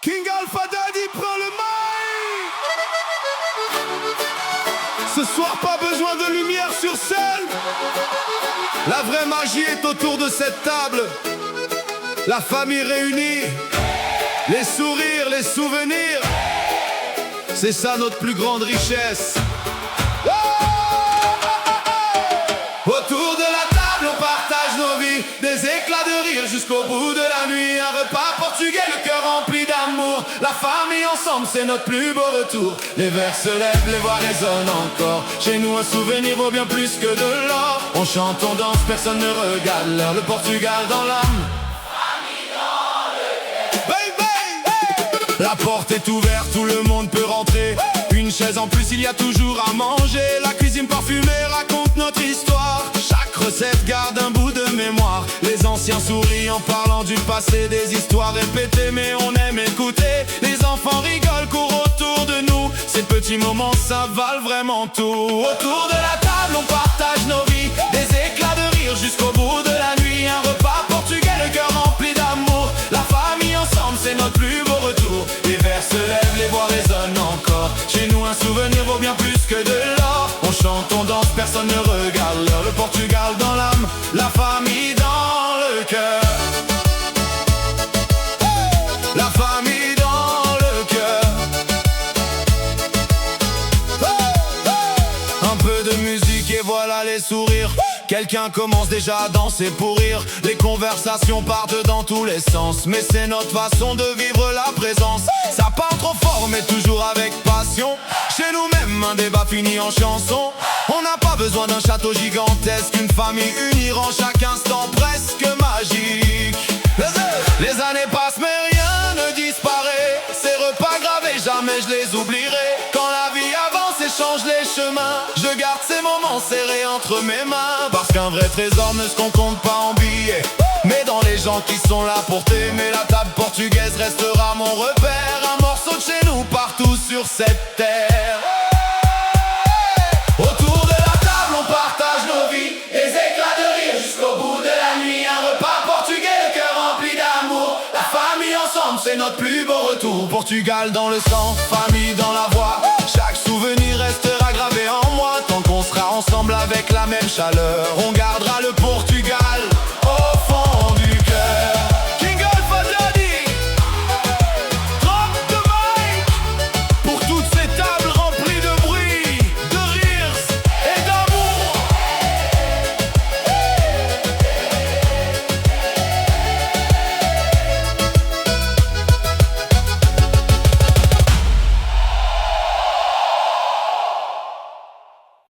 King Alpha Daddy prend le mic. Ce soir pas besoin de lumière sur scène. La vraie magie est autour de cette table. La famille réunie, les sourires, les souvenirs. C'est ça notre plus grande richesse. Autour de la table on partage nos vies, des éclats de rire jusqu'au bout de la nuit. Un repas portugais, le cœur rempli d'amour. La famille ensemble, c'est notre plus beau retour. Les verres se lèvent, les voix résonnent encore. Chez nous un souvenir vaut bien plus que de l'or. On chante, on danse, personne ne regarde l'heure. Le Portugal dans l'âme, famille dans le cœur. Bang bang. La porte est ouverte, tout le monde peut rentrer. Une chaise en plus, il y a toujours à manger. La cuisine parfumée raconte notre histoire. Chaque recette garde un bout de mémoire. Les anciens sourient en parlant du passé. Des histoires répétées mais on aime écouter. Les enfants rigolent, courent autour de nous. Ces petits moments, ça valent vraiment tout. Autour de la table, on partage nos vies. Des éclats de rire jusqu'au bout de la nuit. Un repas portugais, le cœur rempli d'amour. La famille ensemble, c'est notre plus beau retour. Les verres se lèvent, les voix résonnent encore. Chez nous un souvenir vaut bien plus que de l'or. On chante, on danse, personne ne regarde l'heure. Le Portugal dans l'âme, la famille dans le cœur. La famille dans le cœur. Un peu de musique et voilà les sourires. Quelqu'un commence déjà à danser pour rire. Les conversations partent dans tous les sens. Mais c'est notre façon de vivre la présence. Ça part trop fort mais toujours avec passion. Chez nous même un débat finit en chanson. On n'a pas besoin d'un château gigantesque. Une famille unie rend chaque instant presque magique. Les années passent mais rien ne disparaît. Ces repas gravés jamais je les oublierai. Quand la vie avance et change les chemins, je garde ces moments serrés entre mes mains. Parce qu'un vrai trésor ne se compte pas en billets, mais dans les gens qui sont là pour t'aimer. La table portugaise restera mon repère. Un morceau de chez nous partout sur cette terre. Autour de la table on partage nos vies. Des éclats de rire jusqu'au bout de la nuit. Un repas portugais, le cœur rempli d'amour. La famille ensemble, c'est notre plus beau retour. Portugal dans le sang, famille dans la voix. Chaque souvenir restera gravé en moi. Tant qu'on sera ensemble avec la même chaleur, on gardera le